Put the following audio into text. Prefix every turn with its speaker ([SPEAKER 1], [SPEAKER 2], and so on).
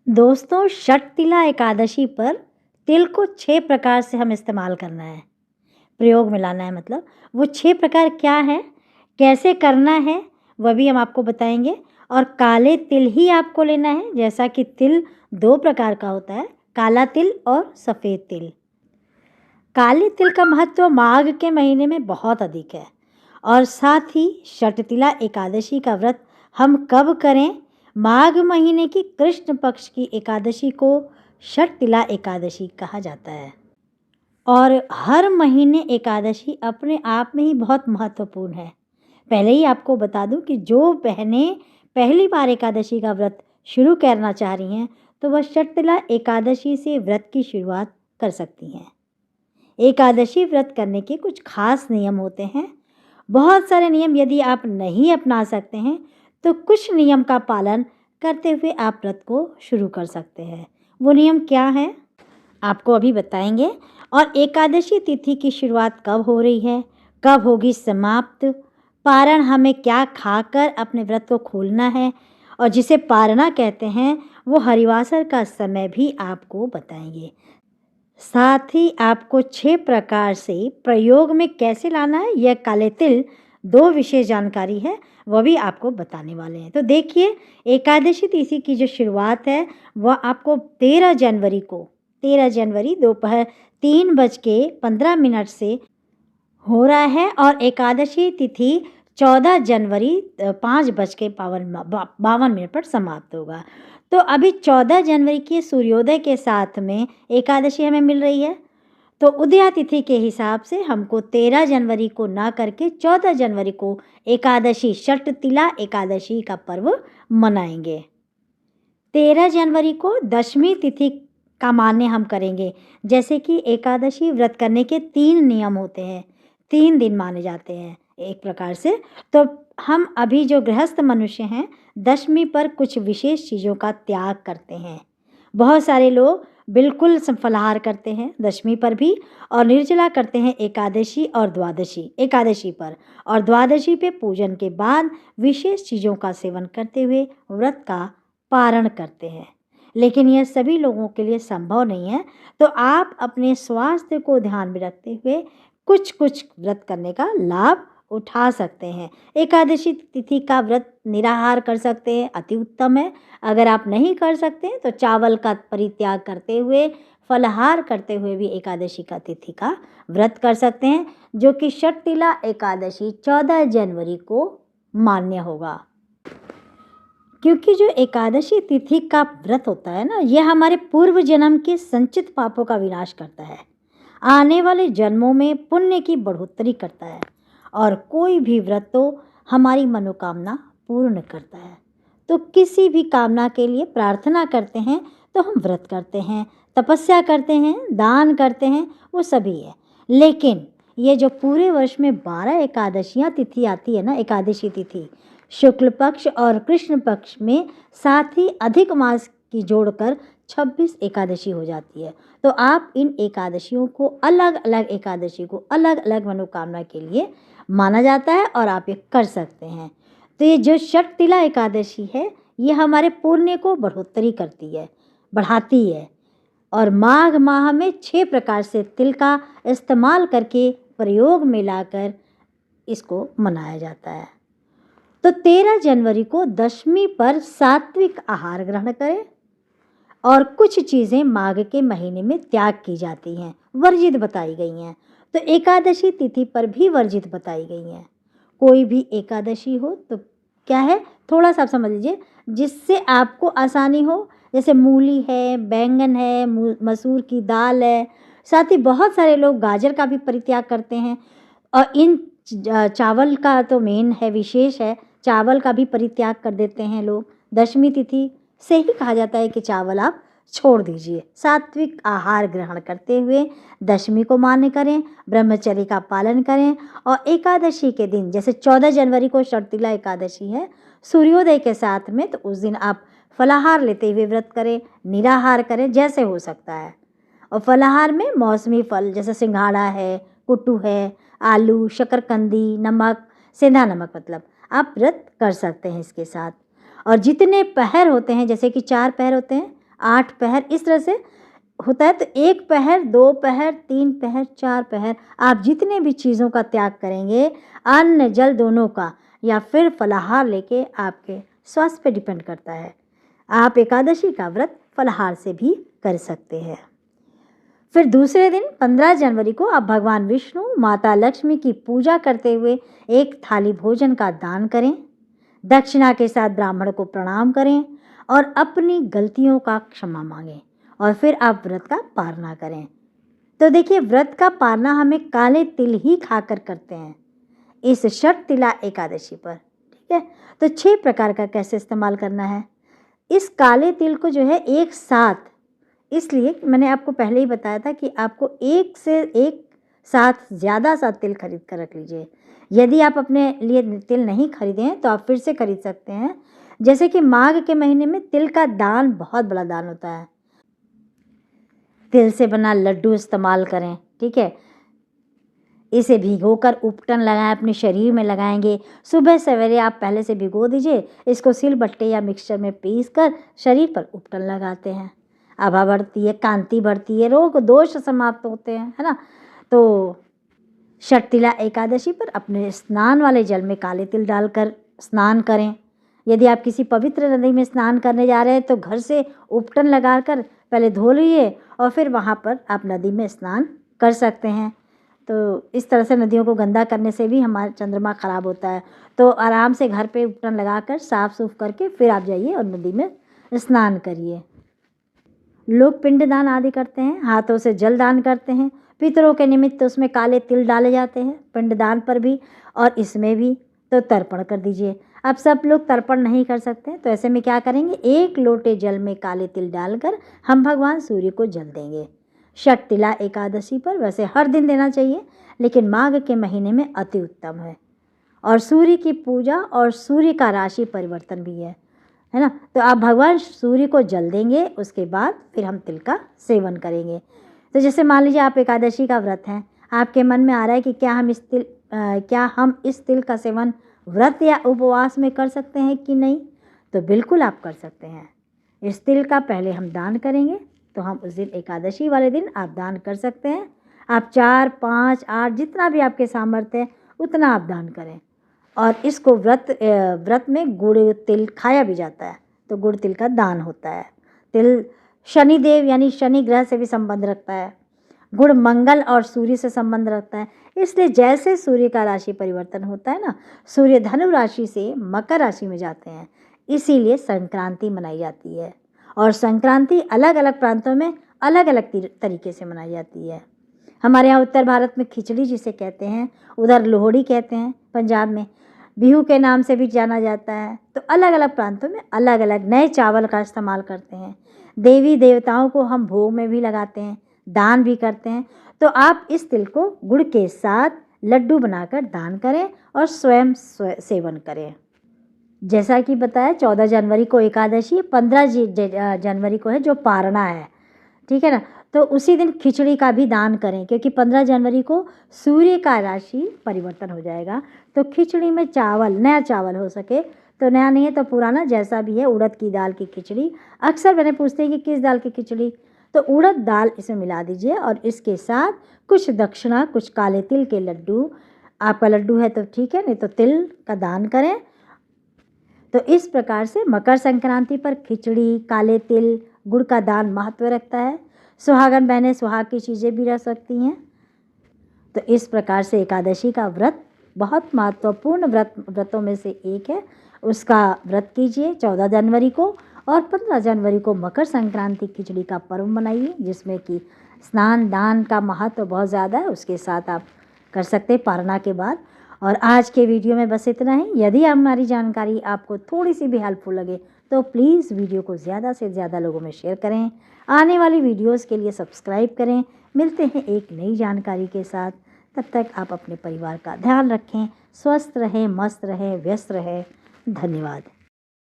[SPEAKER 1] दोस्तों, षटतिला एकादशी पर तिल को 6 प्रकार से हम इस्तेमाल करना है, प्रयोग में लाना है। मतलब वो 6 प्रकार क्या हैं, कैसे करना है, वह भी हम आपको बताएंगे। और काले तिल ही आपको लेना है, जैसा कि तिल 2 प्रकार का होता है, काला तिल और सफ़ेद तिल। काले तिल का महत्व माघ के महीने में बहुत अधिक है। और साथ ही षटतिला एकादशी का व्रत हम कब करें? माघ महीने की कृष्ण पक्ष की एकादशी को षटतिला एकादशी कहा जाता है। और हर महीने एकादशी अपने आप में ही बहुत महत्वपूर्ण है। पहले ही आपको बता दूं कि जो बहनें पहली बार एकादशी का व्रत शुरू करना चाह रही हैं, तो वह षटतिला एकादशी से व्रत की शुरुआत कर सकती हैं। एकादशी व्रत करने के कुछ खास नियम होते हैं। बहुत सारे नियम यदि आप नहीं अपना सकते हैं, तो कुछ नियम का पालन करते हुए आप व्रत को शुरू कर सकते हैं। वो नियम क्या हैं, आपको अभी बताएंगे। और एकादशी तिथि की शुरुआत कब हो रही है, कब होगी समाप्त, पारण हमें क्या खाकर अपने व्रत को खोलना है, और जिसे पारणा कहते हैं वो हरिवासर का समय भी आपको बताएंगे। साथ ही आपको 6 प्रकार से प्रयोग में कैसे लाना है, यह काले तिल 2 विशेष जानकारी है, वह भी आपको बताने वाले हैं। तो देखिए, एकादशी तिथि की जो शुरुआत है वह आपको 13 जनवरी दोपहर 3:15 से हो रहा है। और एकादशी तिथि 14 जनवरी 5:52 पर समाप्त होगा। तो अभी 14 जनवरी के सूर्योदय के साथ में एकादशी हमें मिल रही है। तो उदया तिथि के हिसाब से हमको 13 जनवरी को ना करके 14 जनवरी को एकादशी षटतिला एकादशी का पर्व मनाएंगे। 13 जनवरी को दशमी तिथि का मान्य हम करेंगे। जैसे कि एकादशी व्रत करने के 3 नियम होते हैं, 3 दिन माने जाते हैं एक प्रकार से। तो हम अभी जो गृहस्थ मनुष्य हैं, दशमी पर कुछ विशेष चीज़ों का त्याग करते हैं। बहुत सारे लोग बिल्कुल फलाहार करते हैं दशमी पर भी, और निर्जला करते हैं एकादशी और द्वादशी एकादशी पर, और द्वादशी पे पूजन के बाद विशेष चीज़ों का सेवन करते हुए व्रत का पारण करते हैं। लेकिन यह सभी लोगों के लिए संभव नहीं है। तो आप अपने स्वास्थ्य को ध्यान में रखते हुए कुछ कुछ व्रत करने का लाभ उठा सकते हैं। एकादशी तिथि का व्रत निराहार कर सकते हैं, अति उत्तम है। अगर आप नहीं कर सकते तो चावल का परित्याग करते हुए, फलाहार करते हुए भी एकादशी का तिथि का व्रत कर सकते हैं, जो कि षटतिला एकादशी 14 जनवरी को मान्य होगा। क्योंकि जो एकादशी तिथि का व्रत होता है ना, यह हमारे पूर्व जन्म के संचित पापों का विनाश करता है, आने वाले जन्मों में पुण्य की बढ़ोतरी करता है, और कोई भी व्रत तो हमारी मनोकामना पूर्ण करता है। तो किसी भी कामना के लिए प्रार्थना करते हैं तो हम व्रत करते हैं, तपस्या करते हैं, दान करते हैं, वो सभी है। लेकिन ये जो पूरे वर्ष में 12 एकादशियाँ तिथि आती है ना, एकादशी तिथि शुक्ल पक्ष और कृष्ण पक्ष में, साथ ही अधिक मास की जोड़कर 26 एकादशी हो जाती है। तो आप इन एकादशियों को अलग अलग एकादशी को अलग अलग मनोकामना के लिए माना जाता है, और आप ये कर सकते हैं। तो ये जो षटतिला एकादशी है, ये हमारे पुण्य को बढ़ोतरी करती है, बढ़ाती है। और माघ माह में 6 प्रकार से तिल का इस्तेमाल करके प्रयोग में लाकर इसको मनाया जाता है। तो 13 जनवरी को दशमी पर सात्विक आहार ग्रहण करें, और कुछ चीज़ें माघ के महीने में त्याग की जाती हैं, वर्जित बताई गई हैं। तो एकादशी तिथि पर भी वर्जित बताई गई हैं। कोई भी एकादशी हो तो क्या है, थोड़ा सा आप समझ लीजिए, जिससे आपको आसानी हो। जैसे मूली है, बैंगन है, मसूर की दाल है, साथ ही बहुत सारे लोग गाजर का भी परित्याग करते हैं। और इन चावल का तो मेन है, विशेष है, चावल का भी परित्याग कर देते हैं लोग। दशमी तिथि से ही कहा जाता है कि चावल आप छोड़ दीजिए, सात्विक आहार ग्रहण करते हुए दशमी को मान्य करें, ब्रह्मचर्य का पालन करें। और एकादशी के दिन, जैसे 14 जनवरी को षटतिला एकादशी है, सूर्योदय के साथ में, तो उस दिन आप फलाहार लेते हुए व्रत करें, निराहार करें, जैसे हो सकता है। और फलाहार में मौसमी फल जैसे सिंघाड़ा है, कुट्टू है, आलू, शकरकंदी, नमक, सेंधा नमक, मतलब आप व्रत कर सकते हैं इसके साथ। और जितने पहर होते हैं, जैसे कि 4 पहर होते हैं, 8 पहर इस तरह से होता है। तो 1 पहर, 2 पहर, 3 पहर, 4 पहर आप जितने भी चीज़ों का त्याग करेंगे, अन्न जल दोनों का, या फिर फलाहार लेके, आपके स्वास्थ्य पे डिपेंड करता है। आप एकादशी का व्रत फलाहार से भी कर सकते हैं। फिर दूसरे दिन 15 जनवरी को आप भगवान विष्णु, माता लक्ष्मी की पूजा करते हुए एक थाली भोजन का दान करें, दक्षिणा के साथ ब्राह्मण को प्रणाम करें और अपनी गलतियों का क्षमा मांगें और फिर आप व्रत का पारना करें। तो देखिए, व्रत का पारना हमें काले तिल ही खाकर करते हैं इस षट तिला एकादशी पर, ठीक है। तो 6 प्रकार का कैसे इस्तेमाल करना है। इस काले तिल को जो है एक साथ, इसलिए मैंने आपको पहले ही बताया था कि आपको एक से एक साथ ज़्यादा तिल खरीद कर रख लीजिए। यदि आप अपने लिए तिल नहीं खरीदें तो आप फिर से खरीद सकते हैं। जैसे कि माघ के महीने में तिल का दान बहुत बड़ा दान होता है। तिल से बना लड्डू इस्तेमाल करें, ठीक है। इसे भिगोकर उपटन लगाएं, अपने शरीर में लगाएंगे। सुबह सवेरे आप पहले से भिगो दीजिए, इसको सिलबट्टे या मिक्सचर में पीसकर शरीर पर उपटन लगाते हैं। आभा बढ़ती है, कांति बढ़ती है, रोग दोष समाप्त होते हैं, है ना। तो षट तिला एकादशी पर अपने स्नान वाले जल में काले तिल डालकर स्नान करें। यदि आप किसी पवित्र नदी में स्नान करने जा रहे हैं तो घर से उपटन लगाकर पहले धो लीजिए और फिर वहाँ पर आप नदी में स्नान कर सकते हैं। तो इस तरह से नदियों को गंदा करने से भी हमारा चंद्रमा खराब होता है। तो आराम से घर पे उपटन लगाकर साफ सूफ करके फिर आप जाइए और नदी में स्नान करिए। लोग पिंडदान आदि करते हैं, हाथों से जल दान करते हैं। पितरों के निमित्त उसमें काले तिल डाले जाते हैं, पिंडदान पर भी और इसमें भी। तो तर्पण कर दीजिए। अब सब लोग तर्पण नहीं कर सकते तो ऐसे में क्या करेंगे, 1 लोटे जल में काले तिल डालकर हम भगवान सूर्य को जल देंगे। षट तिला एकादशी पर वैसे हर दिन देना चाहिए, लेकिन माघ के महीने में अति उत्तम है। और सूर्य की पूजा और सूर्य का राशि परिवर्तन भी है ना। तो आप भगवान सूर्य को जल देंगे, उसके बाद फिर हम तिल का सेवन करेंगे। तो जैसे मान लीजिए आप एकादशी का व्रत हैं, आपके मन में आ रहा है कि क्या हम इस तिल का सेवन व्रत या उपवास में कर सकते हैं कि नहीं। तो बिल्कुल आप कर सकते हैं। इस तिल का पहले हम दान करेंगे, तो हम उस दिन एकादशी वाले दिन आप दान कर सकते हैं। आप 4, 5, 8 जितना भी आपके सामर्थ्य है उतना आप दान करें। और इसको व्रत में गुड़ तिल खाया भी जाता है, तो गुड़ तिल का दान होता है। तिल शनिदेव यानी शनि ग्रह से भी संबंध रखता है। गुड़ मंगल और सूर्य से संबंध रखता है। इसलिए जैसे सूर्य का राशि परिवर्तन होता है ना, सूर्य धनु राशि से मकर राशि में जाते हैं, इसीलिए संक्रांति मनाई जाती है। और संक्रांति अलग अलग प्रांतों में अलग अलग तरीके से मनाई जाती है। हमारे यहाँ उत्तर भारत में खिचड़ी जिसे कहते हैं, उधर लोहड़ी कहते हैं, पंजाब में बिहू के नाम से भी जाना जाता है। तो अलग अलग प्रांतों में अलग अलग नए चावल का इस्तेमाल करते हैं। देवी देवताओं को हम भोग में भी लगाते हैं, दान भी करते हैं। तो आप इस तिल को गुड़ के साथ लड्डू बनाकर दान करें और स्वयं सेवन करें। जैसा कि बताया 14 जनवरी को एकादशी, 15 जनवरी को है जो पारना है, ठीक है ना। तो उसी दिन खिचड़ी का भी दान करें, क्योंकि 15 जनवरी को सूर्य का राशि परिवर्तन हो जाएगा। तो खिचड़ी में चावल, नया चावल हो सके तो, नया नहीं है तो पुराना जैसा भी है, उड़द की दाल की खिचड़ी। अक्सर मैंने पूछते हैं कि किस दाल की खिचड़ी, तो उड़द दाल इसमें मिला दीजिए और इसके साथ कुछ दक्षिणा, कुछ काले तिल के लड्डू, आपका लड्डू है तो ठीक है, नहीं तो तिल का दान करें। तो इस प्रकार से मकर संक्रांति पर खिचड़ी, काले तिल, गुड़ का दान महत्व रखता है। सुहागन बहनें सुहाग की चीज़ें भी रख सकती हैं। तो इस प्रकार से एकादशी का व्रत बहुत महत्वपूर्ण व्रतों में से एक है। उसका व्रत कीजिए 14 जनवरी को, और 15 जनवरी को मकर संक्रांति खिचड़ी का पर्व मनाइए, जिसमें कि स्नान दान का महत्व बहुत ज़्यादा है। उसके साथ आप कर सकते हैं पारना के बाद। और आज के वीडियो में बस इतना ही। यदि हमारी जानकारी आपको थोड़ी सी भी हेल्पफुल लगे तो प्लीज़ वीडियो को ज़्यादा से ज़्यादा लोगों में शेयर करें। आने वाली वीडियोस के लिए सब्सक्राइब करें। मिलते हैं एक नई जानकारी के साथ। तब तक आप अपने परिवार का ध्यान रखें, स्वस्थ रहें, मस्त रहें, व्यस्त रहें। धन्यवाद।